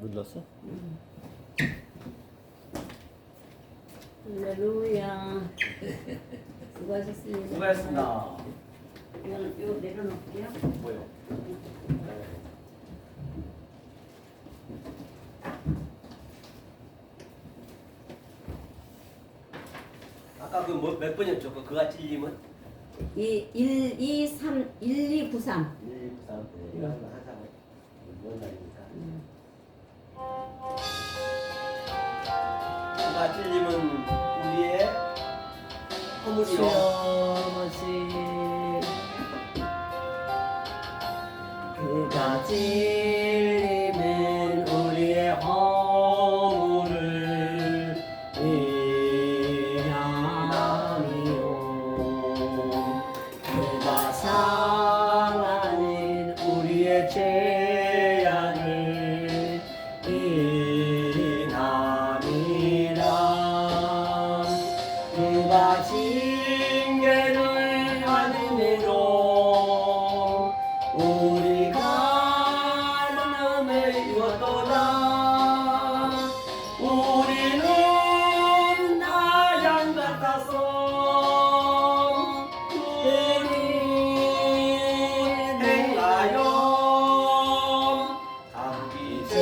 눌렀어? 할렐루야. 수고하셨습니다. 수고하셨습니다. 이거는 이거 내려놓을게요. 뭐요? 아까 그 몇 번이었죠? 그가 찔림은? 1293. 193. 이거 항상 뭔 날입니까? 그가 찔림은 우리의 허물이요. 그가 찔림은 우리의 허물을 위함이요. 그가 상하는 우리의 죄악을 인함이라. 그가 징계를 받음으로 우리가 남을 입었도다. 우리는 나양 같아서 우리 행하여 각기 제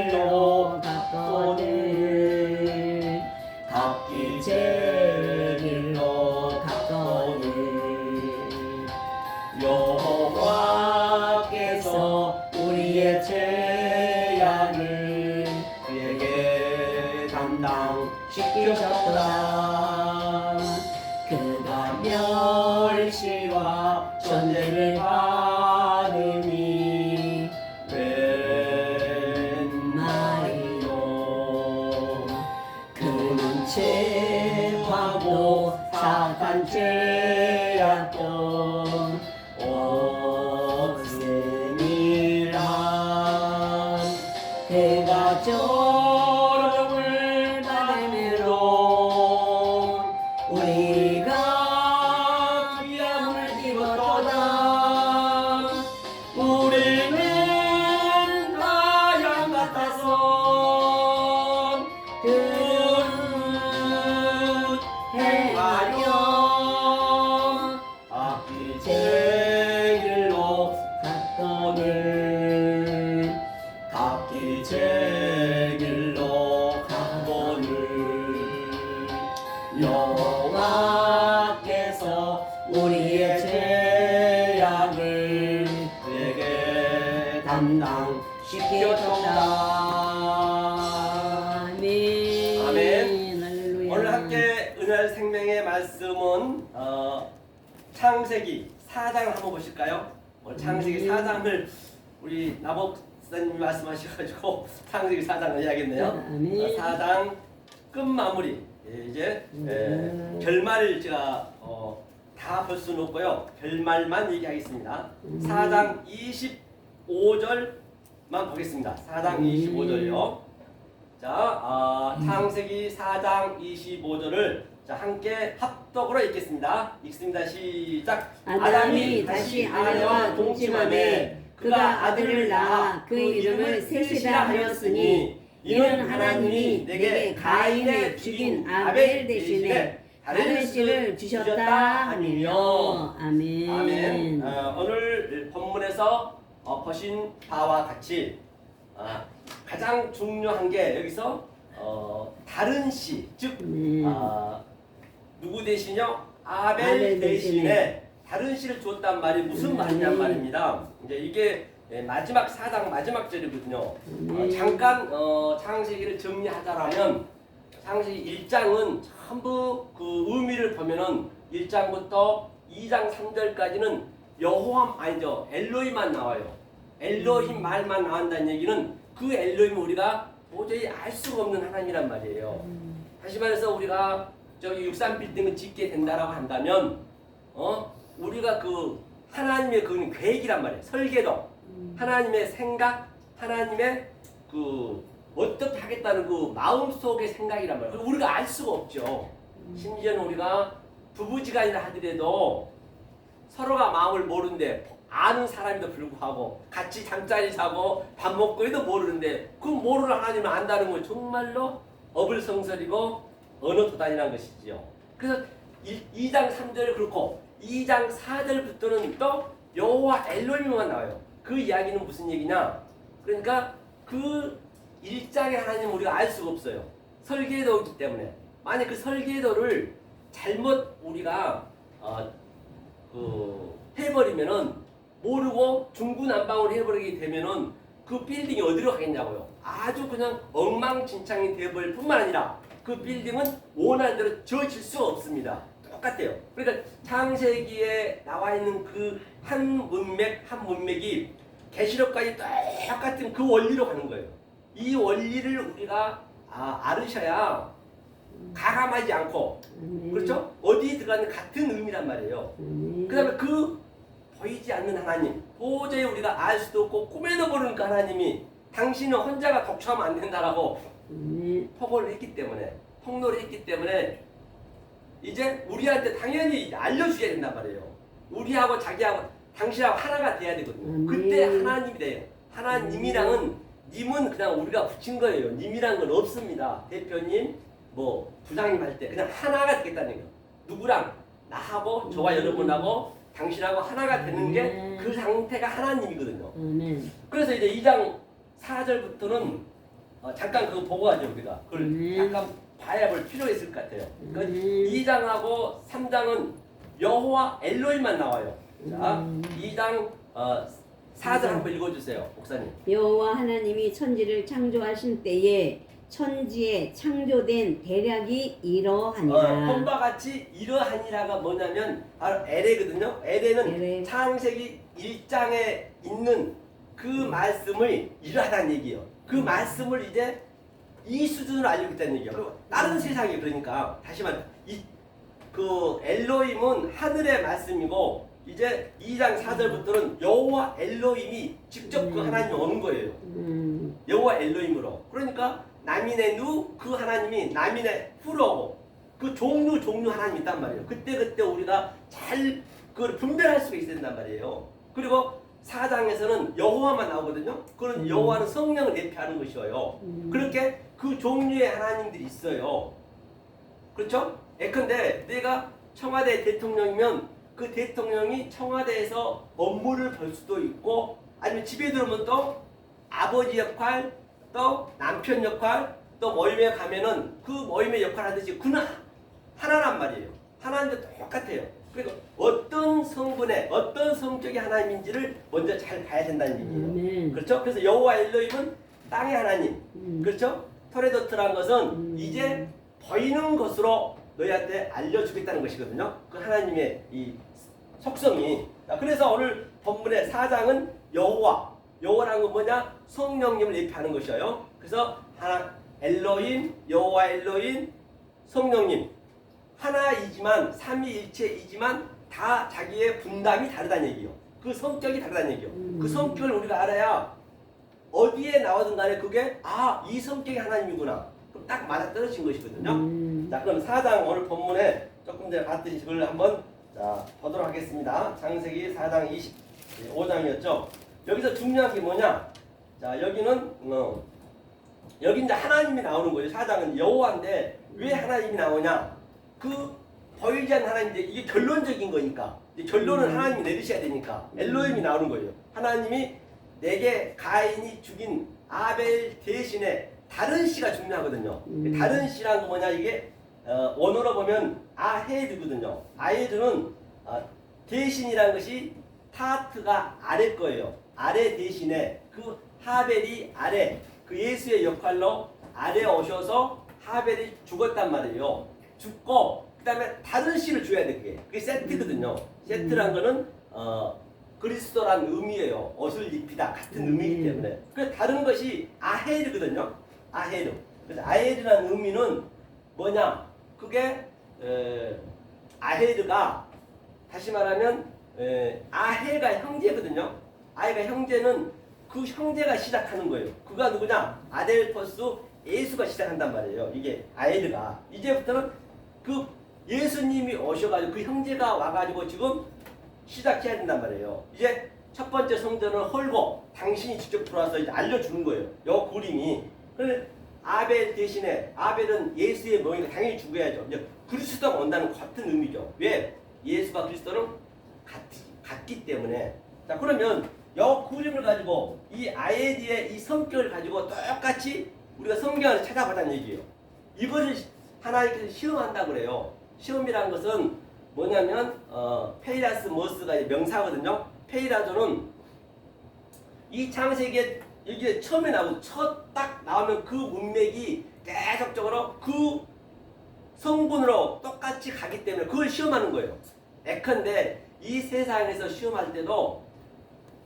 길로 갔거늘. 각기 제 길로 갔거늘. 여호와께서 우리의 죄악을 그에게 담당시키셨다. 그가 멸시와 전쟁을 받으니 웬 말이요. 그는 죄하고 사탄 죄였던 오승이라. 그가 조롱을 받음으로 우리가 귀함을 입었도다. 우리는 나양 같아서 그를 행하여 악기 제 길로 갔거늘. 각기 제 길로 갔거늘. 여호와께서 우리의 죄악을 그에게 담당시켰다. 아멘. 아멘. 할렐루야. 오늘 함께 은혜의 생명의 말씀은 창세기 4장을 한번 보실까요? 오늘 창세기 4장을 우리 나복사님이 말씀하셔가지고 창세기 4장을 이야기했네요. 아멘. 4장 끝마무리. 이제 결말을 제가 다 볼 수는 없고요. 결말만 얘기하겠습니다. 4장 25절만 보겠습니다. 4장 25절요. 자, 창세기 4장 25절을 자, 함께 합독으로 읽겠습니다. 읽습니다. 시작. 아담이 다시 아내와 동침하매 그가 아들을 낳아 그 이름을 셋이라 하였으니 이는 하나님이 내게 가인의 죽인 아벨 대신에 다른 씨를 주셨다 하니요. 아멘. 아멘. 오늘 본문에서 보신 바와 같이 가장 중요한 게 여기서 다른 씨, 즉 누구 대신요? 아벨 대신에 다른 씨를 주었단 말이 무슨 말이냔 말입니다. 이제 이게 마지막 4장 마지막 절이거든요. 잠깐 창세기를 정리하자라면 창세기 1장은 전부 그 의미를 보면은 1장부터 2장 3절까지는 여호와 아니죠. 엘로힘만 나와요. 엘로힘 말만 나온다는 얘기는 그 엘로힘을 우리가 도저히 알 수가 없는 하나님이란 말이에요. 다시 말해서 우리가 저기 63 빌딩을 짓게 된다라고 한다면 우리가 그 하나님의 그 계획이란 말이에요. 설계도, 하나님의 생각, 하나님의 그 어떻게 하겠다는 그 마음속의 생각이란 말이에요. 우리가 알 수가 없죠. 심지어는 우리가 부부지간이라 하더라도 서로가 마음을 모르는데 아는 사람에도 불구하고 같이 잠자리 자고 밥 먹고 해도 모르는데 그 모르는 하나님을 안다는 건 정말로 어불성설이고 언어도단이라는 것이지요. 그래서 2장 3절 그렇고 2장 4절부터는 또 여호와 엘로힘만 나와요. 그 이야기는 무슨 얘기냐? 그러니까 그 1장의 하나님은 우리가 알 수가 없어요. 설계도이기 때문에. 만약 그 설계도를 잘못 우리가 해버리면은 모르고 중구난방으로 해버리게 되면은 그 빌딩이 어디로 가겠냐고요. 아주 그냥 엉망진창이 되어버릴 뿐만 아니라 그 빌딩은 원하는 대로 지어질 수가 없습니다. 똑같아요. 그러니까 창세기에 나와 있는 그 한 문맥 한 문맥이 계시록까지 똑같은 그 원리로 가는 거예요. 이 원리를 우리가 알으셔야 가감하지 않고 그렇죠? 어디에 들어가는 같은 의미란 말이에요. 그 다음에 그 보이지 않는 하나님 도저히 우리가 알 수도 없고 꿈에도 모르는 그 하나님이 당신은 혼자가 독처하면 안 된다라고 폭언을 했기 때문에 폭로를 했기 때문에 이제 우리한테 당연히 알려주셔야 된단 말이에요. 우리하고 자기하고 당신하고 하나가 돼야 되거든요. 그때 하나님이 돼요. 하나님이랑은 님은 그냥 우리가 붙인 거예요. 님이란 건 없습니다. 대표님 뭐 부장님 할 때 그냥 하나가 되겠다는 거예요. 누구랑 나하고 저와 여러분하고 당신하고 하나가 되는 게 그 상태가 하나님이거든요. 그래서 이제 2장 4절부터는 잠깐 그거 보고 가죠 우리가. 그걸 잠깐 봐야 볼 필요가 있을 것 같아요. 그러니까 2장하고 3장은 여호와 엘로힘만 나와요. 자, 2장 4절 한번 읽어주세요, 목사님. 여호와 하나님이 천지를 창조하신 때에 천지에 창조된 대략이 이러하니라. 본바 같이 이러하니라가 뭐냐면 바로 에레거든요. 에레는 에레. 창세기 1장에 있는 그 말씀을 이러하다는 얘기예요. 그 말씀을 이제 이 수준으로 알고 있다는 얘기예요. 그리고 다른 세상이 그러니까 다시 말해 그 엘로힘은 하늘의 말씀이고 이제 2장 4절부터는 여호와 엘로힘이 직접 그 하나님이 오는 거예요. 여호와 엘로힘으로. 그러니까 남인의 누 그 하나님이 남인의 후로 그 종류 하나님이 있단 말이에요. 그때 우리가 잘 그걸 분별할 수가 있어야 된단 말이에요. 그리고 4장에서는 여호와만 나오거든요. 그런 여호와는 성령을 대표하는 것이어요. 그렇게 그 종류의 하나님들이 있어요. 그렇죠? 예컨대 내가 청와대 대통령이면 그 대통령이 청와대에서 업무를 볼 수도 있고 아니면 집에 들어오면 또 아버지 역할 또 남편 역할 또 모임에 가면은 그 모임의 역할 하듯이 그는 하나란 말이에요. 하나님도 똑같아요. 그리고 어떤 성분의 어떤 성격의 하나님인지를 먼저 잘 봐야 된다는 얘기예요. 그렇죠? 그래서 여호와 엘로힘은 땅의 하나님. 그렇죠? 토레도트란 것은 이제 보이는 것으로 너희한테 알려주겠다는 것이거든요. 그 하나님의 이 속성이. 그래서 오늘 본문의 4장은 여호와라는 건 뭐냐? 성령님을 예표하는 것이에요. 그래서 엘로힘, 여호와 엘로힘, 성령님 하나이지만 삼위일체이지만 다 자기의 분담이 다르다는 얘기예요. 그 성격이 다르다는 얘기예요. 그 성격을 우리가 알아야 어디에 나오든 간에 그게 이 성격이 하나님이구나. 그럼 딱 맞아떨어진 것이거든요. 자, 그럼 4장 오늘 본문에 조금 전에 봤듯이 그걸 한번 보도록 하겠습니다. 창세기 4장 25장이었죠. 여기서 중요한 게 뭐냐? 자, 여기는 여기 이제 하나님이 나오는 거예요. 4장은 여호와인데 왜 하나님이 나오냐? 그 보이지 않는 하나님인데 이게 결론적인 거니까. 결론은 하나님이 내리셔야 되니까 엘로힘이 나오는 거예요. 하나님이 내게 가인이 죽인 아벨 대신에 다른 씨가 중요하거든요. 다른 씨란 거 뭐냐? 이게 원어로 보면 아헤드거든요. 아헤드는 대신이라는 것이 타트가 아래 거예요. 아래 대신에 그 하벨이 아래 그 예수의 역할로 아래 오셔서 하벨이 죽었단 말이에요. 죽고 그 다음에 다른 씨를 줘야 돼. 그게 세트거든요. 세트란 거는 그리스도란 의미예요. 옷을 입히다 같은 의미이기 때문에. 그 다른 것이 아헤르거든요. 아헤르. 그래서 아헤르라는 의미는 뭐냐? 그게 아헤르가 다시 말하면 아헤가 형제거든요. 아헤가 형제는 그 형제가 시작하는 거예요. 그가 누구냐? 아델포스 예수가 시작한단 말이에요. 이게 아헤르가 이제부터는 그 예수님이 오셔가지고 그 형제가 와가지고 지금 시작해야 된단 말이에요. 이제 첫 번째 성전을 헐고 당신이 직접 들어와서 이제 알려주는 거예요. 요 그림이. 그래서 아벨 대신에 아벨은 예수의 명이니까 당연히 죽어야죠. 이제 그리스도가 온다는 같은 의미죠. 왜? 예수가 그리스도는 같기 때문에. 자, 그러면 요 그림을 가지고 이 아이디의 이 성격을 가지고 똑같이 우리가 성경을 찾아보자는 얘기예요. 이거를 하나님께서 시험한다고 그래요. 시험이라는 것은 뭐냐면 페이라스 모스가 명사거든요. 페이라조는 이 창세기에 이게 처음에 나오고 첫 딱 나오면 그 문맥이 계속적으로 그 성분으로 똑같이 가기 때문에 그걸 시험하는 거예요. 예컨대 이 세상에서 시험할 때도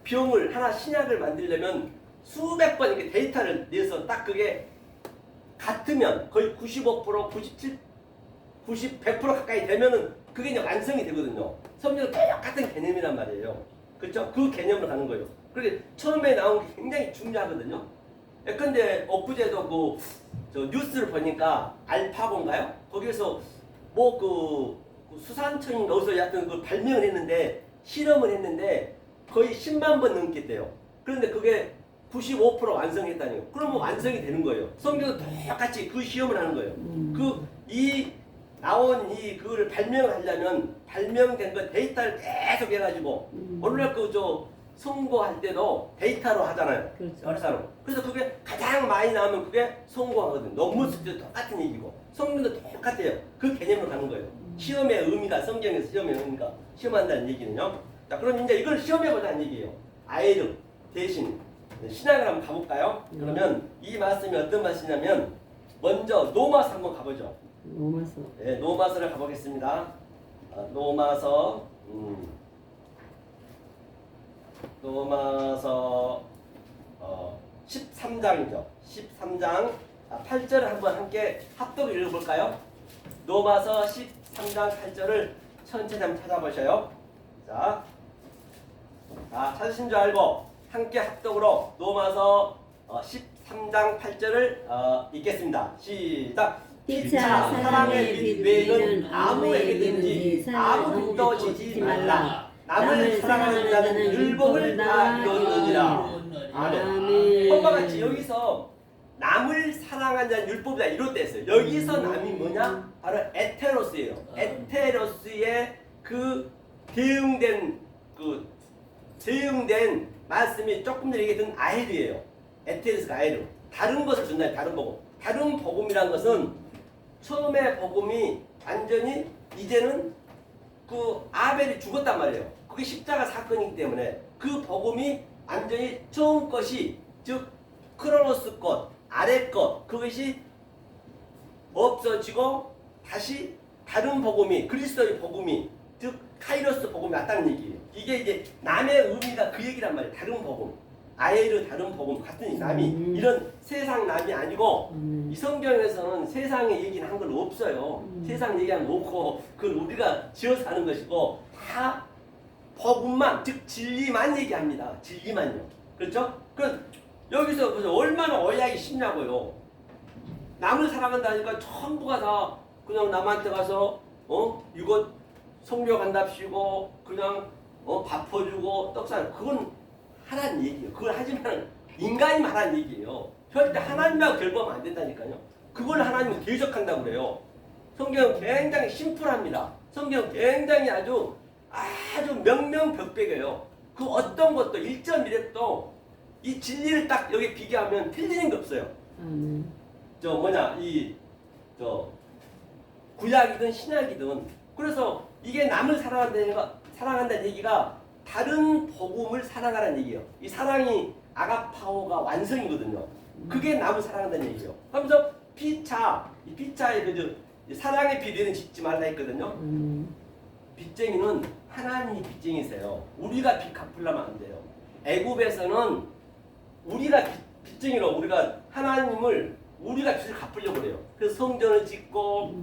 병을 하나 신약을 만들려면 수백 번 이렇게 데이터를 내서 딱 그게 같으면 거의 95%, 97, 90, 100% 가까이 되면은 그게 이제 완성이 되거든요. 성경은 똑같은 개념이란 말이에요. 그렇죠? 그 개념으로 가는 거예요. 그런데 처음에 나온 게 굉장히 중요하거든요. 예컨대 엊그제도 저 뉴스를 보니까 알파고인가요? 거기에서 뭐 그 수산청인가 어디서 약간 그 발명을 했는데 실험을 했는데 거의 10만 번 넘겠대요. 그런데 그게 95% 완성했다니요. 그러면 완성이 되는 거예요. 성경은 똑같이 그 시험을 하는 거예요. 이 나온 그거를 발명을 하려면 발명된 거 데이터를 계속 해가지고 오늘날 선고할 때도 데이터로 하잖아요. 그렇죠. 그래서 그게 가장 많이 나오면 그게 선고하거든요. 논문 쓸 때도 똑같은 얘기고 성경도 똑같아요. 그 개념으로 가는 거예요. 시험의 의미가 성경에서 시험의 의미가 시험한다는 얘기는요. 자, 그럼 이제 이걸 시험해보자는 얘기예요. 아이를 대신 신학을 한번 가볼까요? 그러면 이 말씀이 어떤 말씀이냐면 먼저 노마서 한번 가보죠. 노마서. 네, 노마서를 가보겠습니다. 노마서 13장이죠. 13장 8절을 한번 함께 합독 읽어볼까요? 노마서 13장 8절을 천천히 한번 찾아보셔요. 자, 찾으신 줄 알고 함께 합독으로 노마서 13장 8절을 읽겠습니다. 시작! 피차 사랑의 빛 외에는 아무에게든지 아무 빛도 지지 말라. 남을 사랑하는 자는 율법을 다 이루느니라. 아멘. 엄마 같이 여기서 남을 사랑하는 자는 율법이다 이럴 때 했어요. 여기서 남이 뭐냐? 바로 에테로스예요. 에테로스의 그 대응된 말씀이 조금 전에 얘기했던 아헬이에요. 에테로스가 아헬. 다른 것을 준다. 다른 복음. 다른 복음이란 것은 처음에 복음이 완전히 이제는 그 아벨이 죽었단 말이에요. 그게 십자가 사건이기 때문에 그 복음이 완전히 처음 것이 즉 크로노스 것, 아래 것 그것이 없어지고 다시 다른 복음이 그리스도의 복음이 즉 카이로스 복음이 왔다는 얘기예요. 이게 이제 남의 의미가 그 얘기란 말이에요. 다른 복음. 아예르 다른 복음 같은 남이 이런 세상 남이 아니고 이 성경에서는 세상의 얘기는 한 건 없어요. 세상 얘기는 없고 그걸 우리가 지어서 하는 것이고 다 복음만 즉 진리만 얘기합니다. 진리만요. 그렇죠? 그 여기서 얼마나 오해하기 쉽냐고요. 남을 사랑한다니까 전부가 다 그냥 남한테 가서 이거 성묘 간답시고 그냥 밥 퍼주고 떡 사는 그건 하라는 얘기예요. 그걸 하지만 인간이 말하는 얘기예요. 절대 하나님하고 결부하면 안 된다니까요. 그걸 하나님은 계속한다고 그래요. 성경은 굉장히 심플합니다. 성경은 굉장히 아주 명명백백해요. 그 어떤 것도 1.1획도 이 진리를 딱 여기 비교하면 틀리는 게 없어요. 구약이든 신약이든 그래서 이게 남을 사랑한다는 얘기가 다른 복음을 사랑하라는 얘기예요. 이 사랑이 아가파오가 완성이거든요. 그게 남을 사랑한다는 얘기예요. 그러면서 이 피차의 사랑의 비례는 짓지 말라 했거든요. 빚쟁이는 하나님이 빚쟁이세요. 우리가 빚 갚으려면 안 돼요. 애굽에서는 우리가 빚쟁이로 우리가 하나님을 우리가 빚을 갚으려고 그래요. 그래서 성전을 짓고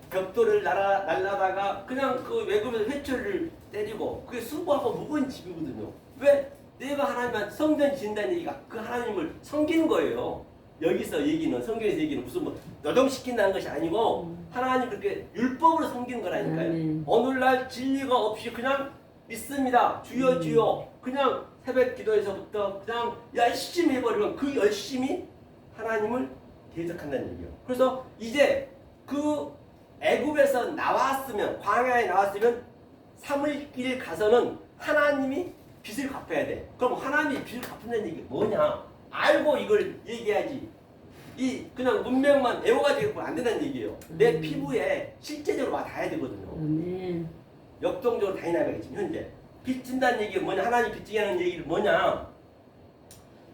벽돌을 날라다가 그냥 그 외국에서 회초리를 때리고 그게 수고하고 무거운 집이거든요. 왜? 내가 하나님한테 성전 짓는다는 얘기가 그 하나님을 섬기는 거예요. 여기서 얘기는 성경에서 얘기는 무슨 노동시킨다는 것이 아니고 하나님 그렇게 율법으로 섬기는 거라니까요. 오늘날 진리가 없이 그냥 믿습니다. 주여 주여. 그냥 새벽 기도에서부터 그냥 열심히 해버리면 그 열심히 하나님을 대적한다는 얘기예요. 그래서 이제 그 애굽에서 나왔으면, 광야에 나왔으면 사물길 가서는 하나님이 빚을 갚아야 돼. 그럼 하나님이 빚을 갚는다는 얘기 뭐냐? 알고 이걸 얘기해야지. 이 그냥 문명만 애워가지고 안 된다는 얘기예요. 내 피부에 실제적으로 와 닿아야 되거든요. 아멘. 역동적으로 다이나믹이 지금 현재 빚진다는 얘기가 뭐냐? 하나님 빚지게 하는 얘기는 뭐냐?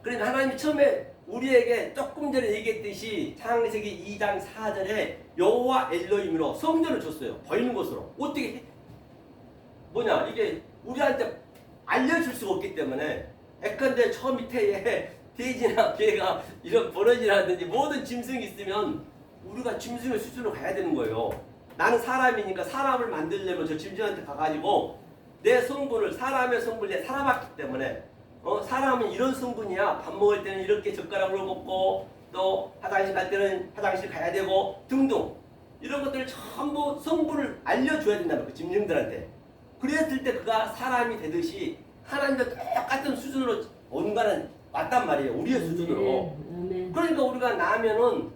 그러니까 하나님이 처음에 우리에게 조금 전에 얘기했듯이 창세기 2장 4절에 여호와 엘로힘으로 성전을 줬어요. 보이는 곳으로. 어떻게 해? 뭐냐? 이게 우리한테 알려줄 수가 없기 때문에 예컨대 저 밑에 돼지나 개가 이런 버러지라든지 모든 짐승이 있으면 우리가 짐승의 수준으로 가야 되는 거예요. 나는 사람이니까 사람을 만들려면 저 짐승한테 가가지고 내 성분을, 사람의 성분을 내가 살아봤기 때문에 사람은 이런 성분이야. 밥 먹을 때는 이렇게 젓가락으로 먹고 또 화장실 갈 때는 화장실 가야 되고 등등 이런 것들을 전부 성분을 알려줘야 된다는 그 짐승들한테. 그랬을 때 그가 사람이 되듯이 하나님과 똑같은 수준으로 온가는 왔단 말이에요. 우리의 수준으로. 그러니까 우리가 나면은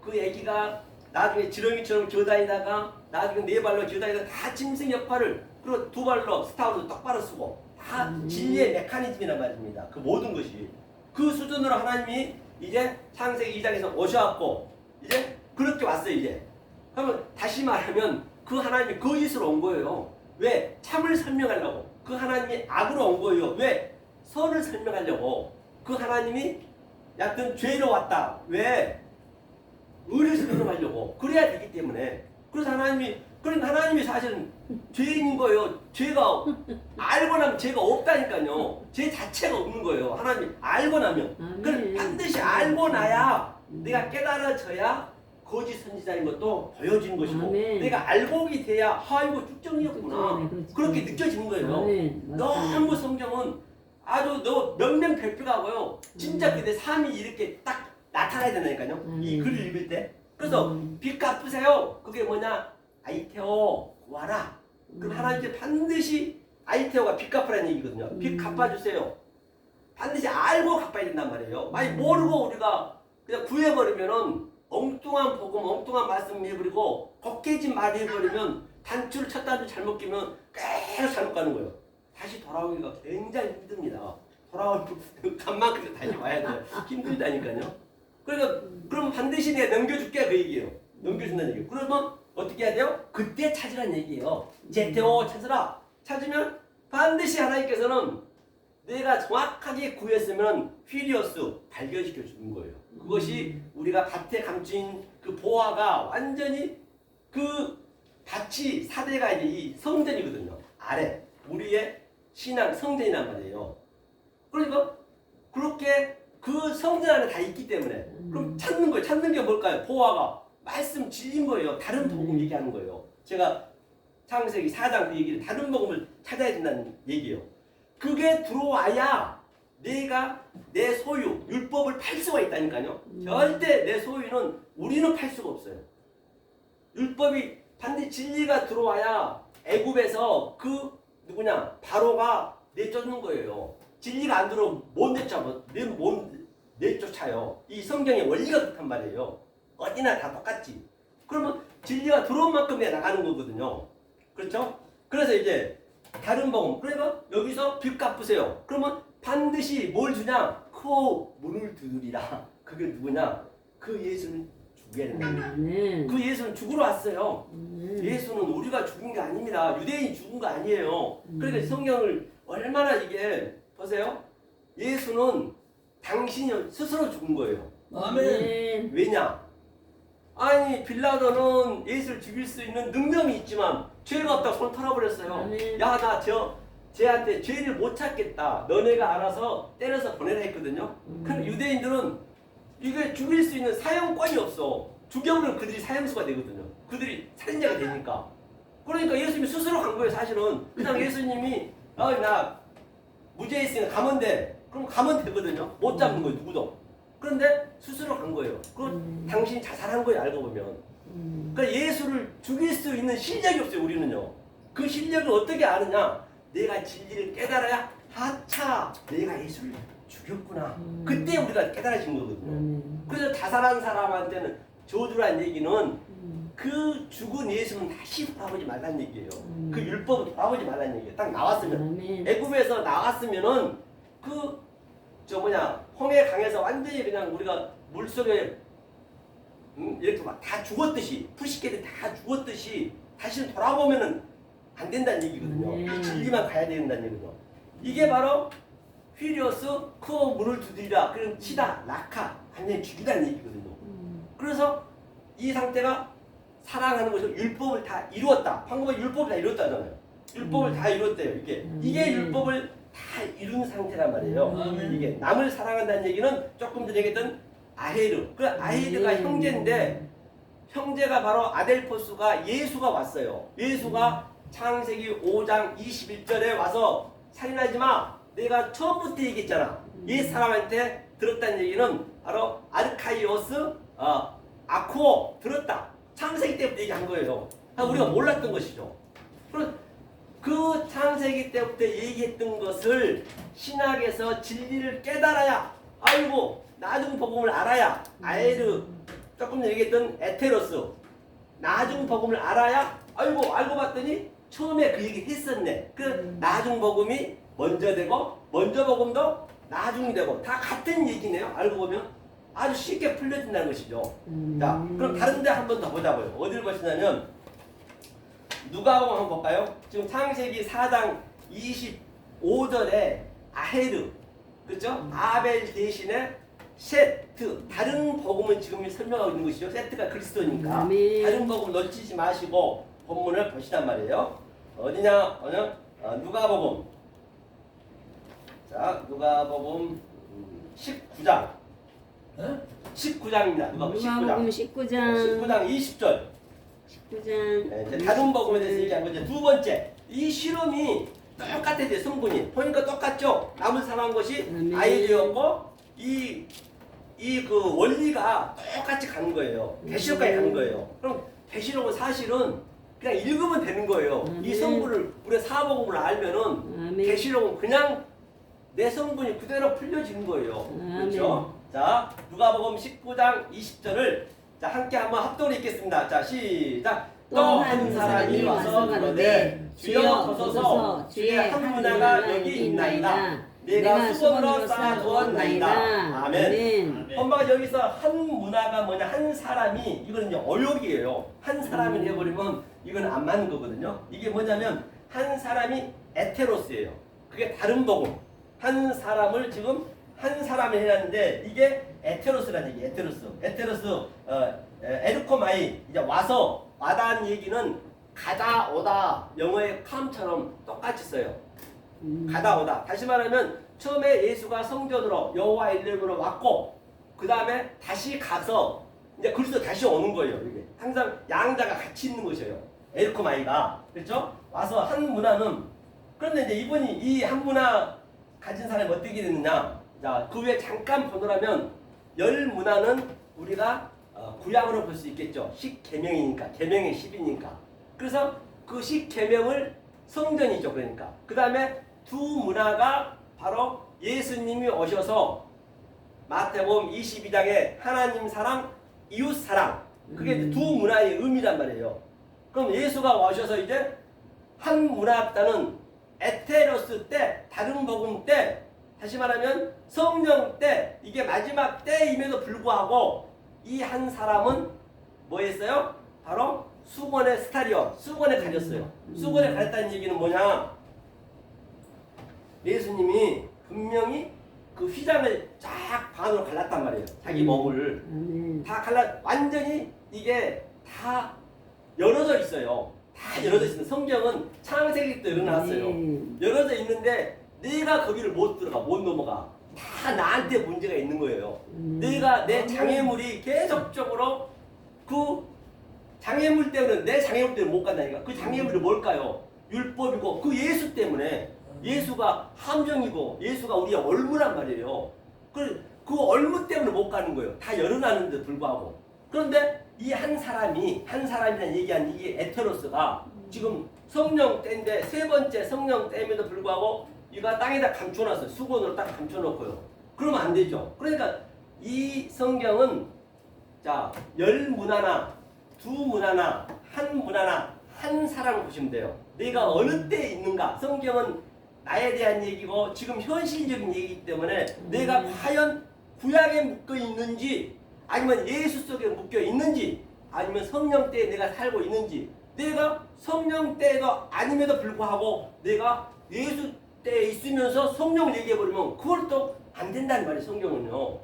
그 애기가 나중에 지렁이처럼 기어다니다가 나중에 네 발로 기어다니다가 다 짐승 역할을 그리고 두 발로 스타우도 똑바로 쓰고 다 진리의 메커니즘이란 말입니다. 그 모든 것이 그 수준으로 하나님이 이제 창세기 2장에서 오셔왔고 이제 그렇게 왔어요. 이제 그러면 다시 말하면 그 하나님이 거짓으로 온 거예요. 왜? 참을 설명하려고. 그 하나님이 악으로 온 거예요. 왜? 선을 설명하려고. 그 하나님이 얕은 죄로 왔다. 왜? 의를 설명하려고. 그래야 되기 때문에. 그래서 그러니까 하나님이 사실은 죄인인 거예요. 죄가 알고 나면 죄가 없다니까요. 죄 자체가 없는 거예요. 하나님 알고 나면. 그럼 반드시 알고 나야 내가 깨달아져야 거짓 선지자인 것도 보여지는 것이고 아멘. 내가 알고기 돼야 이거 쭉정이었구나. 그렇게 느껴지는 거예요. 아멘. 너무 성경은 아주 명명백백하고요. 진짜 근데 삶이 이렇게 딱 나타나야 된다니까요. 이 글을 읽을 때. 그래서 빚 갚으세요. 그게 뭐냐? 아이테오 구하라. 그럼 하나님께 반드시 아이테오가 빚 갚으라는 얘기거든요. 빚 갚아주세요. 반드시 알고 갚아야 된단 말이에요. 만약 모르고 우리가 그냥 구해버리면은 엉뚱한 복음, 엉뚱한 말씀 해버리고 겉개진 말 해버리면 단추를 첫 단추 잘못 끼면 계속 잘못 가는 거예요. 다시 돌아오기가 굉장히 힘듭니다. 돌아오면 간만큼 다시 와야 돼요. 힘들다니까요. 그러니까 그럼 반드시 내가 넘겨줄게 그 얘기예요. 넘겨준다는 얘기예요. 그러면 어떻게 해야 돼요? 그때 찾으라는 얘기예요. 제테오 찾으라. 찾으면 반드시 하나님께서는 내가 정확하게 구했으면 휘리어스 발견시켜 주는 거예요. 그것이 우리가 밭에 감춘 그 보화가 완전히 그 밭이 사대가 이제 이 성전이거든요. 아래 우리의 신앙 성전이란 말이에요. 그러니까 그렇게 그 성전 안에 다 있기 때문에 그럼 찾는 거예요. 찾는 게 뭘까요? 보화가 말씀 진리인 거예요. 다른 복음 얘기하는 거예요. 제가 창세기 4장 그 얘기를 다른 복음을 찾아야 된다는 얘기예요. 그게 들어와야 내가 내 소유, 율법을 팔 수가 있다니까요. 절대 내 소유는 우리는 팔 수가 없어요. 율법이 반드시 진리가 들어와야 애굽에서 그 누구냐 바로가 내쫓는 거예요. 진리가 안 들어오면 못 내쫓아요. 이 성경의 원리가 그렇단 말이에요. 어디나 다 똑같지. 그러면 진리가 들어온 만큼 내가 나가는 거거든요. 그렇죠? 그래서 이제 다른 복음. 그러니까 여기서 빚 갚으세요. 그러면 반드시 뭘 주냐? 그 문을 두드리라. 그게 누구냐? 그 예수는 죽여야 된다. 그 예수는 죽으러 왔어요. 예수는 우리가 죽은 게 아닙니다. 유대인이 죽은 거 아니에요. 그러니까 성경을 얼마나 이게 보세요. 예수는 당신이 스스로 죽은 거예요. 아멘. 왜냐? 아니 빌라도는 예수를 죽일 수 있는 능력이 있지만 죄가 없다고 손 털어버렸어요. 야 나 쟤한테 죄를 못 찾겠다. 너네가 알아서 때려서 보내라 했거든요. 근데 유대인들은 이게 죽일 수 있는 사형권이 없어. 죽여버리면 그들이 사형수가 되거든요. 그들이 살인자가 되니까. 그러니까 예수님이 스스로 간 거예요. 사실은 그냥 예수님이 나 무죄 있으니까 가면 돼. 그럼 가면 되거든요. 못 잡는 거예요. 누구도. 그런데 스스로 간 거예요. 그건 당신이 자살한 거예요. 알고 보면. 그러니까 예수를 죽일 수 있는 실력이 없어요. 우리는요. 그 실력을 어떻게 아느냐? 내가 진리를 깨달아야 하차 내가 예수를 죽였구나. 그때 우리가 깨달아진 거거든요. 아멘. 그래서 자살한 사람한테는 저주란 얘기는 그 죽은 예수는 다시 돌아보지 말란 얘기예요. 그 율법은 돌아보지 말란 얘기예요. 딱 나왔으면 아멘. 애굽에서 나왔으면은 홍해 강에서 완전히 그냥 우리가 물속에 이렇게 막 다 죽었듯이 푸시케들 다 죽었듯이 다시는 돌아보면은 안 된다는 얘기거든요. 이 진리만 가야 된다는 얘기거든요. 이게 바로 휘리오스 크어 문을 두드리라. 그럼 치다 낙하 완전히 죽이라는 얘기거든요. 그래서 이 상태가 사랑하는 것이 율법을 다 이루었다. 방금은 율법을 다 이뤘다잖아요. 율법을 다 이뤘대요. 이게 율법을 다 이룬 상태란 말이에요. 이게 남을 사랑한다는 얘기는 조금 전에 얘기했던 아헤르. 그 아헤르가 형제인데 형제가 바로 아델포스가 예수가 왔어요. 예수가 창세기 5장 21절에 와서 살인하지 마. 내가 처음부터 얘기했잖아. 옛 사람한테 들었다는 얘기는 바로 아르카이오스 아쿠오 들었다. 창세기 때부터 얘기한 거예요. 우리가 몰랐던 것이죠. 그 창세기 때부터 얘기했던 것을 신학에서 진리를 깨달아야 알고 나중 복음을 알아야 아에르 조금 전에 얘기했던 에테로스 나중 복음을 알아야 알고 봤더니 처음에 그 얘기 했었네. 그 나중 복음이 먼저 되고 먼저 복음도 나중이 되고 다 같은 얘기네요. 알고 보면 아주 쉽게 풀려진다는 것이죠. 자, 그럼 다른 데 한 번 더 보자고요. 어디를 보시냐면 누가복음 한번 볼까요? 지금 창세기 4장 25절에 아헤르 그렇죠? 아벨 대신에 세트 다른 복음은 지금 설명하고 있는 것이죠. 세트가 그리스도니까 다른 복음 놓치지 마시고 본문을 보시단 말이에요. 어디냐? 누가복음. 자, 누가복음 19장. 19장입니다. 누가복음 19장 19장 20절. 19장 네, 다른 복음에 대해서 얘기한 거죠. 두 번째, 이 실험이 똑같아요. 성분이 보니까 똑같죠. 남을 사랑한 것이 아이디어였고 그 원리가 똑같이 가는 거예요. 계시록까지 가는 거예요. 그럼 계시록은 사실은 그냥 읽으면 되는 거예요. 이 성분을 우리가 사복음을 알면은 계시록은 그냥 내 성분이 그대로 풀려지는 거예요. 그렇죠? 자, 누가복음 19장 20절을 자 함께 한번 합동으로 읽겠습니다. 자, 시작. 또 한 사람이 와서 그러되 주여 보소서 주의 한 문화가 여기 있나이다. 내가 수건으로 쌓아두었나이다. 아멘. 엄마가 여기서 한 문화가 뭐냐 한 사람이 이거는 이제 어욕이에요. 한 사람이 해버리면 이건 안 맞는 거거든요. 이게 뭐냐면 한 사람이 에테로스예요. 그게 다른 복음. 한 사람을 지금 한 사람을 해놨는데 이게 에테로스라는 얘기. 에테로스 에르코마이 이제 와다는 얘기는 가다 오다 영어의 come처럼 똑같이 써요. 가다 오다. 다시 말하면 처음에 예수가 성전으로 여호와 이름으로 왔고 그 다음에 다시 가서 이제 그리스도 다시 오는 거예요. 이게 항상 양자가 같이 있는 것이에요. 에르코마이가 그렇죠? 와서 한 문화는 그런데 이제 이분이 이 한 문화 가진 사람이 어떻게 됐느냐? 자, 그 외에 잠깐 보느라면 열 문화는 우리가 구약으로 볼 수 있겠죠. 10계명이니까 계명의 10이니까. 그래서 그 10계명을 성전이죠. 그러니까 그 다음에 두 문화가 바로 예수님이 오셔서 마태복음 22장에 하나님 사랑, 이웃 사랑 그게 두 문화의 의미란 말이에요. 그럼 예수가 오셔서 이제 한 문화였다는 에테로스 때, 다른 복음 때, 다시 말하면 성령 때, 이게 마지막 때임에도 불구하고 이 한 사람은 뭐 했어요? 바로 수건의 스타리온, 수건에 가렸어요. 수건에 가렸다는 얘기는 뭐냐? 예수님이 분명히 그 휘장을 쫙 반으로 갈랐단 말이에요. 자기 몸을 다 완전히 이게 다 열어져 있어요. 다 열어져 있어요. 성경은 창세기 때 일어났어요. 열어져 있는데 내가 거기를 못 들어가, 못 넘어가. 다 나한테 문제가 있는 거예요. 내가 내 장애물이 계속적으로 그 장애물 때문에 내 장애물 때문에 못 간다니까. 그 장애물이 뭘까요? 율법이고 그 예수 때문에 예수가 함정이고 예수가 우리의 얼무란 말이에요. 그 얼무 때문에 못 가는 거예요. 다 열어놨는데 불구하고. 그런데 이 한 사람이라는 얘기한 이 에테로스가 지금 성령 때인데 세 번째 성령 때임에도 불구하고 이거 땅에다 감춰놨어요. 수건으로 딱 감춰놓고요. 그러면 안 되죠. 그러니까 이 성경은 자, 10문화나 2문화나 1문화나 한 사람을 보시면 돼요. 내가 어느 때에 있는가. 성경은 나에 대한 얘기고 지금 현실적인 얘기이기 때문에 내가 과연 구약에 묶여 있는지 아니면 예수 속에 묶여 있는지 아니면 성령 때에 내가 살고 있는지 내가 성령 때도 아님에도 불구하고 내가 예수 때에 있으면서 성령을 얘기해버리면 그걸 또 안 된다는 말이에요. 성경은요.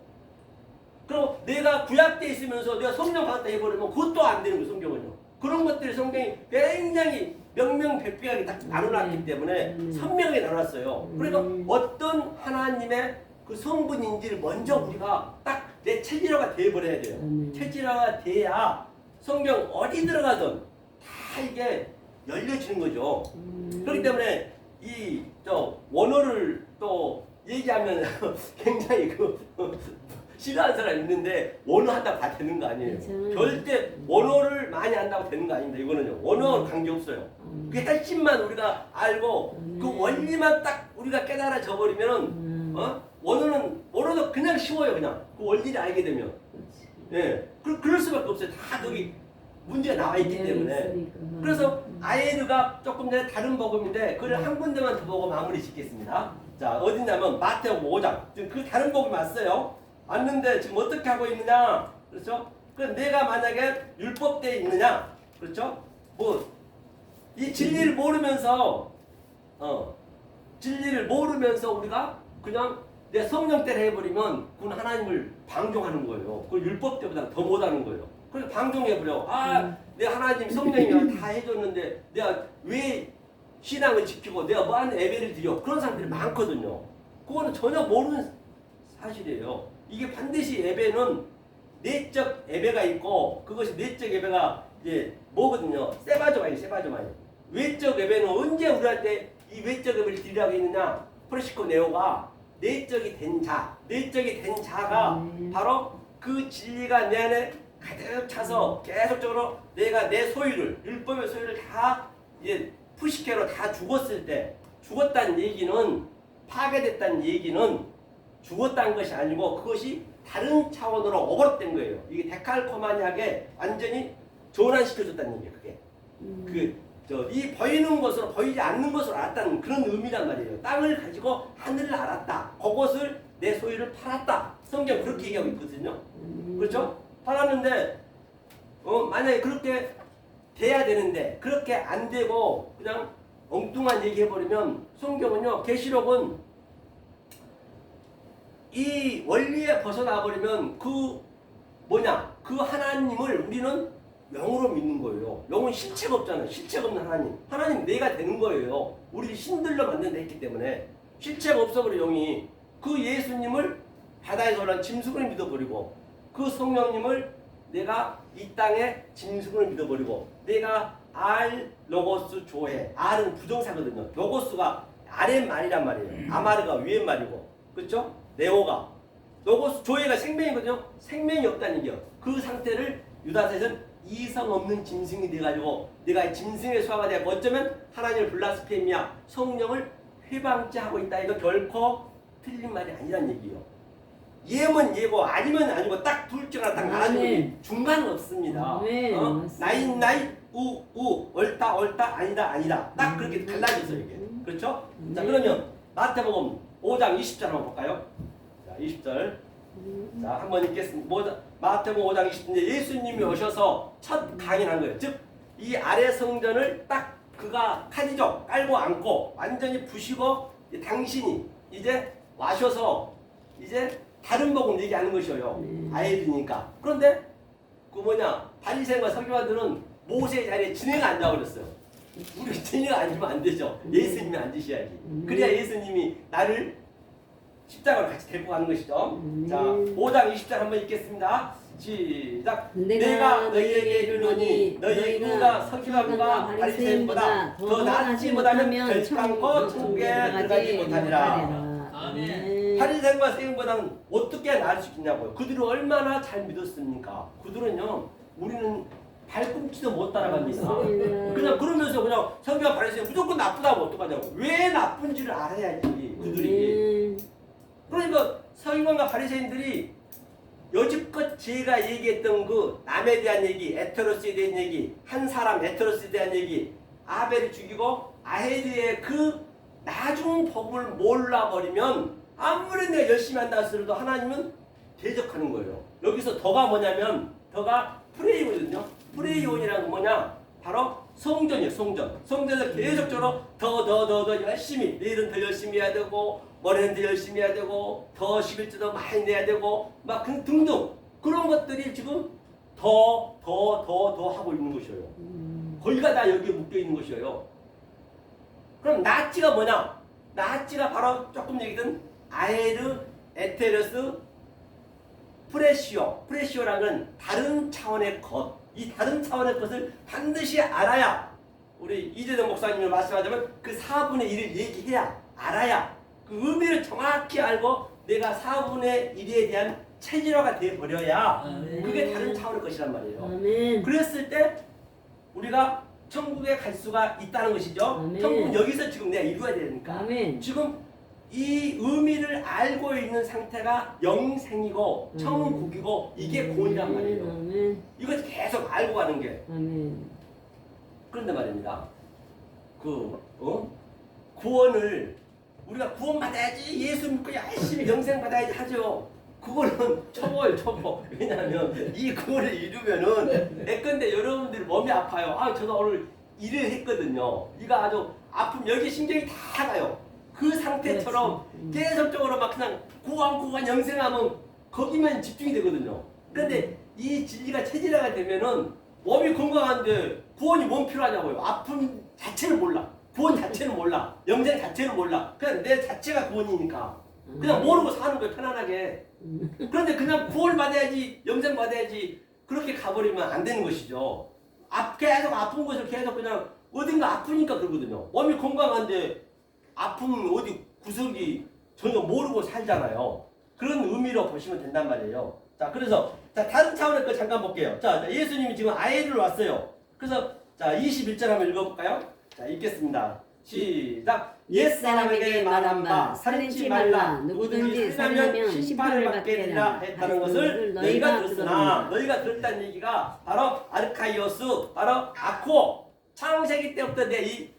그럼 내가 구약 때 있으면서 내가 성령 받았다 해버리면 그것도 안 되는 거예요. 성경은요. 그런 것들이 성경이 굉장히 명명백백하게 딱 나눠놨기 때문에 선명하게 나눠놨어요. 그러니까 어떤 하나님의 그 성분인지를 먼저 우리가 딱 내 체질화가 돼버려야 돼요. 체질화가 돼야 성경 어디 들어가든 다 이게 열려지는 거죠. 그렇기 때문에 이 원어를 또 얘기하면 굉장히 싫어하는 사람이 있는데 원어 한다고 다 되는 거 아니에요. 절대 원어를 많이 한다고 되는 거 아닙니다. 이거는요. 원어 관계없어요. 그 핵심만 우리가 알고 그 원리만 딱 우리가 깨달아져 버리면은 원어도 그냥 쉬워요. 그냥 그 원리를 알게 되면. 예. 그럴 수밖에 없어요. 다 거기 문제가 나와 있기 때문에. 그래서 아예르가 조금 전에 다른 복음인데 그걸 한 군데만 더 보고 마무리 짓겠습니다. 자, 어디냐면 마태복음 5장. 지금 그 다른 복음이 왔어요. 왔는데 지금 어떻게 하고 있느냐? 그렇죠? 그 내가 만약에 율법대에 있느냐? 그렇죠? 이 진리를 모르면서 진리를 모르면서 우리가 그냥 내 성령 때를 해버리면 그건 하나님을 방종하는 거예요. 그 율법 때보다 더 못하는 거예요. 그래서 방종해버려. 내 하나님 성령이 다 해줬는데 내가 왜 신앙을 지키고 내가 뭐하는 예배를 드려. 그런 사람들이 많거든요. 그거는 전혀 모르는 사실이에요. 이게 반드시 예배는 내적 예배가 있고 그것이 내적 예배가 이제 뭐거든요. 세바조마이. 외적 예배는 언제 우리한테 이 외적 예배를 드리라고 했느냐. 프레시코 네오가 내적이 된 자가 바로 그 진리가 내 안에 가득 차서 계속적으로 내가 내 소유를 율법의 소유를 다 이제 푸시케로 다 죽었을 때 죽었다는 얘기는 파괴됐다는 얘기는 죽었다는 것이 아니고 그것이 다른 차원으로 오버랩된 거예요. 이게 데칼코마니하게 완전히 전환시켜줬다는 얘기예요. 그게 이 보이는 것으로 보이지 않는 것으로 알았다는 그런 의미란 말이에요. 땅을 가지고 하늘을 알았다. 그것을 내 소유를 팔았다. 성경 그렇게 얘기하고 있거든요. 그렇죠? 팔았는데 만약에 그렇게 돼야 되는데 그렇게 안 되고 그냥 엉뚱한 얘기 해버리면 성경은요. 계시록은 이 원리에 벗어나 버리면 그 하나님을 우리는 영으로 믿는 거예요. 영은 실체가 없잖아요. 실체가 없는 하나님. 하나님 내가 되는 거예요. 우리 신들로 만든다 했기 때문에 실체가 없어버려 영이. 그 예수님을 바다에서 올라온 짐승을 믿어버리고 그 성령님을 내가 이 땅에 짐승을 믿어버리고 내가 알 로고스 조해. 알은 부정사거든요. 로고스가 아랫 말이란 말이에요. 아마르가 위에 말이고 그렇죠? 네오가 로고스 조해가 생명이거든요. 생명이 없다는 얘기예요. 그 상태를 유다서에서는 이성 없는 짐승이 돼가지고 내가 짐승의 수하가 되고 어쩌면 하나님을 블라스페미아 성령을 회방죄하고 있다. 이거 결코 틀린 말이 아니란 얘기예요. 예면 예고 아니면 아니고 딱 둘 중 하나 딱 나눠주고 중간은 없습니다. 나이 우 옳다 아니다 딱 그렇게 갈라졌어요 이게. 그렇죠? 자 그러면 마태복음 5장 20절 한번 볼까요? 자 20절 자 한번 읽겠습니다. 마태복음 5장 20절 예수님이 오셔서 첫 강인한 거예요. 즉 이 아래 성전을 딱 그가 카디죠 깔고 앉고 완전히 부시고 당신이 이제 와셔서 이제 다른 복음 얘기하는 것이에요. 아이들이니까. 그런데 그 바리새인과 서기관들은 모세의 자리에 진해가 앉아버렸어요. 우리 진해가 앉으면 안 되죠. 예수님이 앉으셔야지. 그래야 예수님이 나를 십자가를 같이 데리고 가는 것이죠. 자, 5장 20절 한번 읽겠습니다. 시작. 내가 너희에게 이르노니 너희 의가 서기관과 바리새인보다 더 낫지 못하면 결단코 천국에 들어가지 못하리라. 바리새인과 서기관보다는 어떻게 나을 수 있냐고요. 그들은 얼마나 잘 믿었습니까? 그들은요, 우리는 발꿈치도 못 따라갑니다. 맞습니다. 그냥 그러면서 그냥 성경 바리새인 무조건 나쁘다고 어떡하냐고. 왜 나쁜지를 알아야지 그들이. 그러니까 서기관과 바리새인들이 여지껏 제가 얘기했던 그 남에 대한 얘기, 에테로스에 대한 얘기, 한 사람 에테로스에 대한 얘기, 아벨을 죽이고 아헤드의 그 나중 법을 몰라버리면 아무리 내가 열심히 한다 하더라도 하나님은 대적하는 거예요. 여기서 더가 뭐냐면 더가 프레이온이거든요. 프레이온이라는 건 뭐냐? 바로 성전이에요. 성전에서 계속적으로 더 열심히, 내일은 더 열심히 해야 되고 모레는 더 열심히 해야 되고 더 11조도 많이 내야 되고 막 등등 그런 것들이 지금 더 하고 있는 것이에요. 거기가 다 여기에 묶여 있는 것이에요. 그럼 나치가 뭐냐? 나치가 바로 조금 얘기든 아에르, 에테르스, 프레시오라는 건 다른 차원의 것. 이 다른 차원의 것을 반드시 알아야 우리 이재동 목사님이 말씀하자면 그 4분의 1을 얘기해야 알아야 그 의미를 정확히 알고 내가 4분의 1에 대한 체질화가 되어버려야 그게 다른 차원의 것이란 말이에요. 아멘. 그랬을 때 우리가 천국에 갈 수가 있다는 것이죠. 아멘. 천국은 여기서 지금 내가 이루어야 되니까. 아멘. 지금 이 의미를 알고 있는 상태가 영생이고 천국이고 이게 구원이란 말이에요. 아멘. 이걸 계속 알고 가는 게. 아멘. 그런데 말입니다. 구원을 우리가 구원받아야지 예수 믿고 열심히 영생 받아야지 하죠. 그거는 초보예요, 초보. 왜냐하면 이 구원을 이루면은 예컨대 여러분들이 몸이 아파요. 아, 저도 오늘 일을 했거든요. 이거 아주 아픔 여기 신경이 다 가요. 그 상태처럼 계속적으로 막 그냥 구원 영생하면 거기만 집중이 되거든요. 그런데 이 진리가 체질화가 되면은 몸이 건강한데 구원이 뭔 필요하냐고요. 아픔 자체를 몰라. 구원 자체는 몰라. 영생 자체는 몰라. 그냥 내 자체가 구원이니까. 그냥 모르고 사는 거예요, 편안하게. 그런데 그냥 구원 받아야지, 영생 받아야지, 그렇게 가버리면 안 되는 것이죠. 계속 아픈 것을 계속 그냥 어딘가 아프니까 그러거든요. 몸이 건강한데 아픔 어디 구석이 전혀 모르고 살잖아요. 그런 의미로 보시면 된단 말이에요. 자, 그래서 자 다른 차원의 거 잠깐 볼게요. 자, 예수님이 지금 아에를 왔어요. 그래서 자 21절 한번 읽어볼까요? 자, 읽겠습니다. 시작. 옛사람에게 말한 바 살인치 말라 누구든지 살인하면 심판을 받게 되라 했다는 것을 너희가 들었으나 너희가 들었다는 얘기가 바로 아르카이오스 바로 아코 창세기 때부터 내 이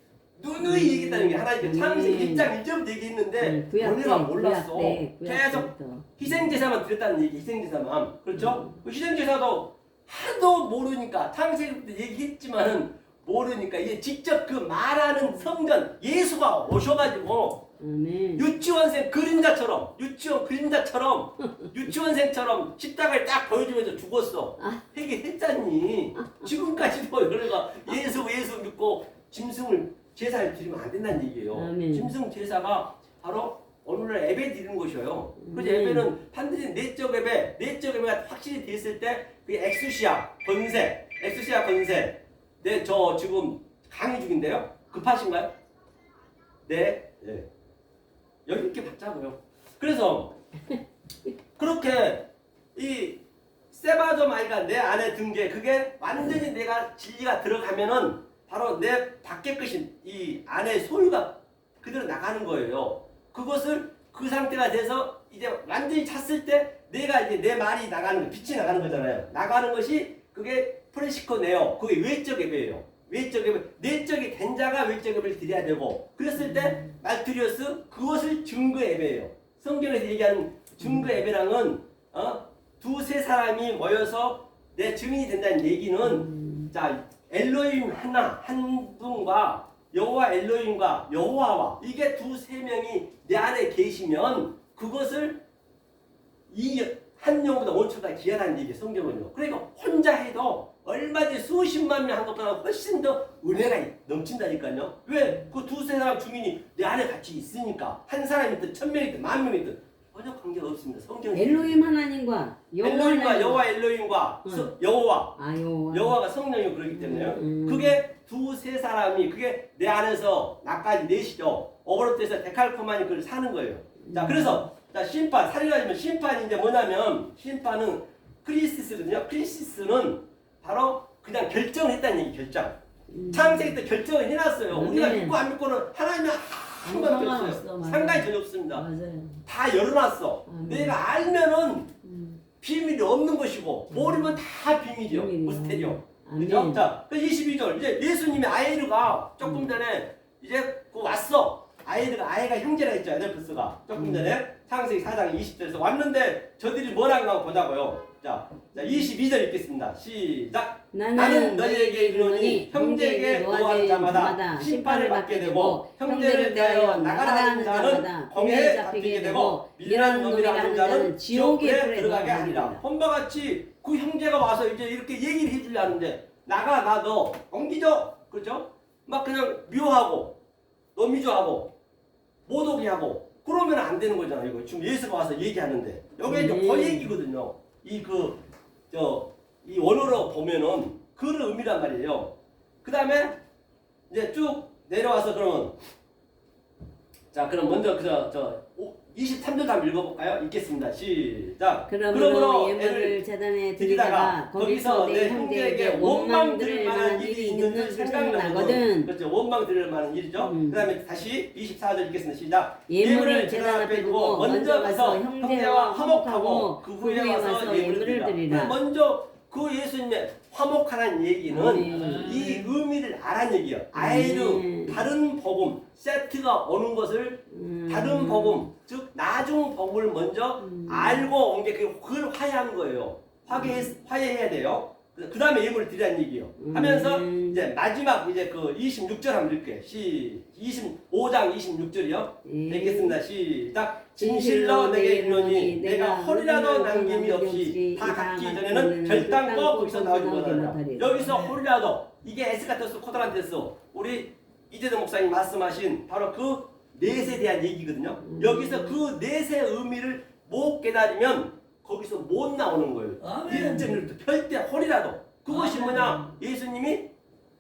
누누이 얘기했다는 게 하나님께 창세기 1장 1절부터 얘기했는데 너네가 몰랐어. 계속 희생제사만 드렸다는 얘기, 희생제사만. 그렇죠? 그 희생제사도 하도 모르니까 창세기부터 얘기했지만은 모르니까 이게 직접 그 말하는 성전 예수가 오셔가지고 유치원생 그림자처럼 유치원생처럼 십자가를 딱 보여주면서 죽었어. 회개했잖니. 지금까지도 우리가 예수 믿고 짐승을 제사를 드리면 안 된다는 얘기예요. 짐승 제사가 바로 오늘날 예배 드리는 것이에요. 그래서 예배는 반드시 내적 예배가 확실히 됐을 때 그게 엑수시아 건세. 네, 저 지금 강의 중인데요. 급하신가요? 네. 여기 이렇게 받자고요. 그래서 그렇게 이 세바도마이가 내 안에 든 게 그게 완전히 내가 진리가 들어가면은 바로 내 밖에 것인 이 안에 소유가 그대로 나가는 거예요. 그것을 그 상태가 돼서 이제 완전히 찼을 때 내가 이제 내 말이 나가는 거, 빛이 나가는 거잖아요. 나가는 것이 그게 프레시코네요. 그게 외적 예배예요. 외적 예배, 내적이 된 자가 외적 예배를 드려야 되고 그랬을 때 말투리오스 그것을 증거 예배예요. 성경에서 얘기하는 증거 예배랑은 두세 사람이 모여서 내 증인이 된다는 얘기는 자 엘로힘 한 분과 여호와 엘로힘과 여호와와 이게 두세 명이 내 안에 계시면 그것을 이 한 영보다 원초가 귀하다는 얘기 성경은요. 그러니까 혼자 해도 얼마든지 수십만 명 한 것보다 훨씬 더 은혜가 넘친다니까요. 왜? 그 두세 사람 증인이 내 안에 같이 있으니까 한 사람이든 1000명이든 10,000명이든 전혀 관계가 없습니다. 성경 엘로힘 하나님과 여호와 엘로힘과 여호와 여호와 여호와가 성령이고 그러기 때문에요. 그게 두세 사람이 그게 내 안에서 나까지 내시죠. 오버로트에서 데칼코마니 그걸 사는 거예요. 자, 그래서 자 심판 살인하면 심판이 이제 뭐냐면 심판은 크리시스거든요. 크리시스는 바로 그냥 결정을 했다는 얘기 결정. 창세기 때 결정을 해놨어요. 우리가 믿고 안 믿고는 하나님은 상관이 없어요. 상관이 전혀 없습니다. 맞아요. 다 열어놨어. 내가 알면은 비밀이 없는 것이고 모르면 다 비밀이요. 미스테리오. 그죠? 자, 22절 이제 예수님이 아이르가 조금 전에 이제 왔어. 아이가 형제라 했죠. 에델프스가 조금 전에 창세기 4장 20절에서 왔는데 저들이 뭐라고 보자고요. 자 22절 읽겠습니다. 시작. 나는 너희에게 이르노니 형제에게 노한 자마다 심판을 받게 되고 형제를 대하여 나가라는 자는 공회에 잡히게 되고 미련한 놈이라 하는 자는 지옥에 들어가게 하리라. 본바 같이 그 형제가 와서 이제 이렇게 얘기를 해주려는데 나가 나 너 옮기죠. 그렇죠? 막 그냥 묘하고 노미조하고 못 오게 하고 그러면 안 되는 거잖아요. 이거 지금 예수가 와서 얘기하는데 여기 이제 그 얘기거든요. 이 원어로 보면은 그런 의미란 말이에요. 그 다음에 이제 쭉 내려와서 그러면 자 그럼 먼저 23절 한번 읽어볼까요? 읽겠습니다. 시작. 그러므로 예물을 제단에 드리다가 거기서 내 형제에게 원망 드릴 만한 일이 있는 줄 생각나거든. 그렇죠. 원망 드릴 만한 일이죠. 그 다음에 다시 24절 읽겠습니다. 시작. 예물을 제단 앞에 두고 먼저 가서 형제와 화목하고 그 후에 와서 예물을 드리라. 먼저 그 예수님의 화목하라는 얘기는 이 의미를 알아는 얘기예요. 아이르 다른 복음 세트가 오는 것을 다른 복음 즉 나중 복음을 먼저 알고 온 게 그걸 화해한 거예요. 화해해야 돼요. 그 다음에 예물을 드리라는 얘기예요. 하면서 이제 마지막 이제 그 26절 한번 읽게요. 25장 26절이요. 읽겠습니다. 시작. 진실로 내게 이르노니 내가 홀이라도 남김이 없이 다 갖기 전에는 결단코 거기서 나오지 못하리라. 여기서 홀이라도 이게 에스카토스 코드란테스 우리 이재동 목사님 말씀하신 바로 그 넷에 대한 얘기거든요. 여기서 그 넷의 의미를 못 깨달으면 거기서 못 나오는 거예요. 1.1도 절대 홀이라도 그것이 뭐냐? 예수님이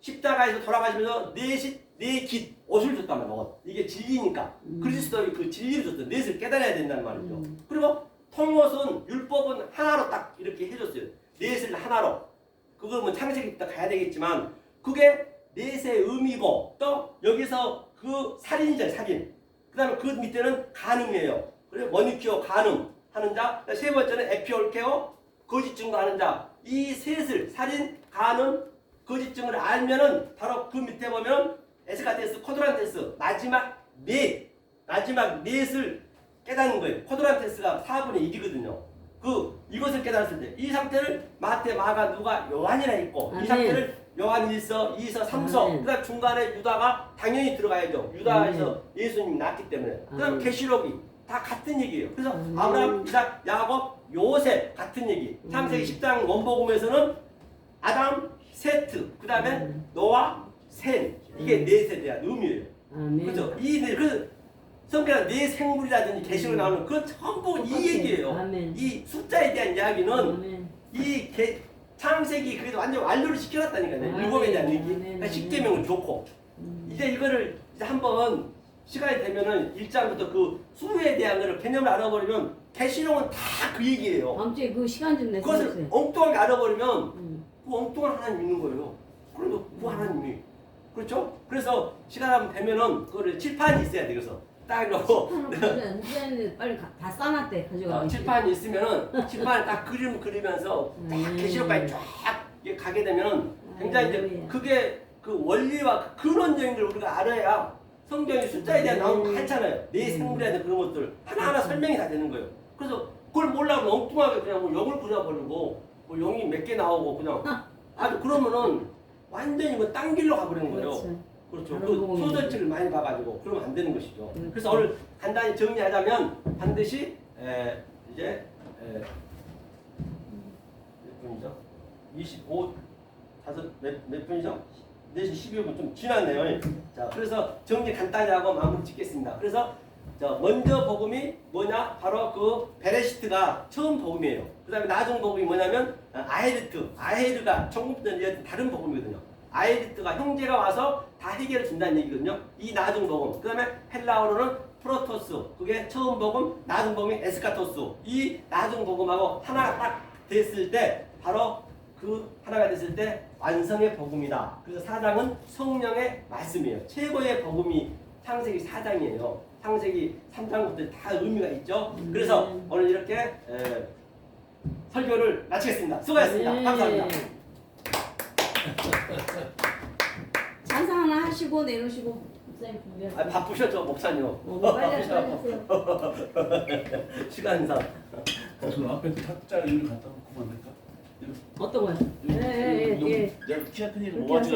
십자가에서 돌아가시면서 네 깃 옷을 줬단 말이에요. 이게 진리니까 그리스도의 그 진리를 줬어요. 넷을 깨달아야 된다는 말이죠. 그리고 통옷은 율법은 하나로 딱 이렇게 해줬어요. 넷을 하나로. 그거 뭐 창세기 때 가야 되겠지만 그게 넷의 의미고 또 여기서 그 살인이죠. 살인. 그 다음에 그 밑에는 간음이에요. 그리고 머니큐어 간음 하는 자. 세 번째는 에피올케오 거짓 증거하는 자. 이 셋을 살인, 간음, 거짓 증거를 알면은 바로 그 밑에 보면 에스카테스, 코드란테스 마지막 넷을 깨닫는 거예요. 코드란테스가 4분의 1이거든요. 이것을 깨달았을 때 이 상태를 마태, 마가, 누가, 요한이라 있고 이 상태를 요한 1서, 2서, 3서 그다음 중간에 유다가 당연히 들어가야죠. 유다에서 예수님이 낳기 때문에 그다음 계시록이 다 같은 얘기예요. 그래서 아브라함, 이삭, 야곱, 요셉 같은 얘기. 창세기 10장 원복음에서는 아담, 세트, 그 다음에 노아, 셈. 이게 넷에 대한 의미예요. 그렇죠? 그래서 성경에 네 생물이라든지 계시록 나오는 그 전부 이 얘기예요. 이 숫자에 대한 이야기는 창세기 그래도 완전 완료를 시켜놨다니까요. 율법에 대한 얘기. 그러니까 십계명은 좋고 이제 이거를 이제 한번 시간이 되면은 1장부터 그 수에 대한 거를 개념을 알아버리면 계시록은 다 그 얘기예요. 다음 주에 그 시간 좀 내서 그것을 엉뚱하게 알아버리면 그 엉뚱한 하나님 있는 거예요. 그래도 그 하나님이 그렇죠? 그래서 시간 한번 되면은 그거를 칠판이 있어야 돼. 그래서 딱 놓고 빨리 다 싸놨대 가져가. 칠판이 있으면은 칠판을 딱 그리면서 딱 계시록까지 쫙 가게 되면은 굉장히 이제 그게 그 원리와 그 근원적인 걸 우리가 알아야 성경이 숫자에 대한 나오는 거 많잖아요. 내 생물에 대한 그런 것들 하나하나 설명이 다 되는 거예요. 그래서 그걸 몰라면 엉뚱하게 그냥 뭐 영을 그려버리고 뭐 영이 몇 개 나오고 그냥 아주 그러면은 완전히 뭐 딴 길로 가버리는 거예요. 그렇죠. 그 소설책을 많이 봐가지고 그러면 안 되는 것이죠. 그래서 오늘 간단히 정리하자면 반드시 이제 몇 분이죠? 25 몇 분이죠? 4시 12분 좀 지났네요. 자, 그래서 정리 간단히 하고 마무리 짓겠습니다. 그래서 먼저 복음이 뭐냐? 바로 그 베레시트가 처음 복음이에요. 그 다음에 나중 복음이 뭐냐면 아헤르가 청국전이었던 다른 복음이거든요. 아헤르트가 형제가 와서 다 해결해 준다는 얘기거든요. 이 나중 복음. 그 다음에 헬라어로는 프로토스. 그게 처음 복음, 나중 복음이 에스카토스. 이 나중 복음하고 하나가 딱 됐을 때 바로 그 하나가 됐을 때 완성의 복음이다. 그래서 4장은 성령의 말씀이에요. 최고의 복음이 창세기 4장이에요. 창세기 3장부터 다 의미가 있죠. 그래서 오늘 이렇게 설교를 마치겠습니다. 수고하셨습니다. 네. 감사합니다. 찬상 하나 하시고 내놓으시고 목사님 준비하세요. 바쁘셨죠, 목사님? 빨리 하세요. 시간상. 그 앞에 탁자 이리 갖다 놓고 만들까? 어떤 거요? 예. 내가 키가 크니까 그렇게 뭐가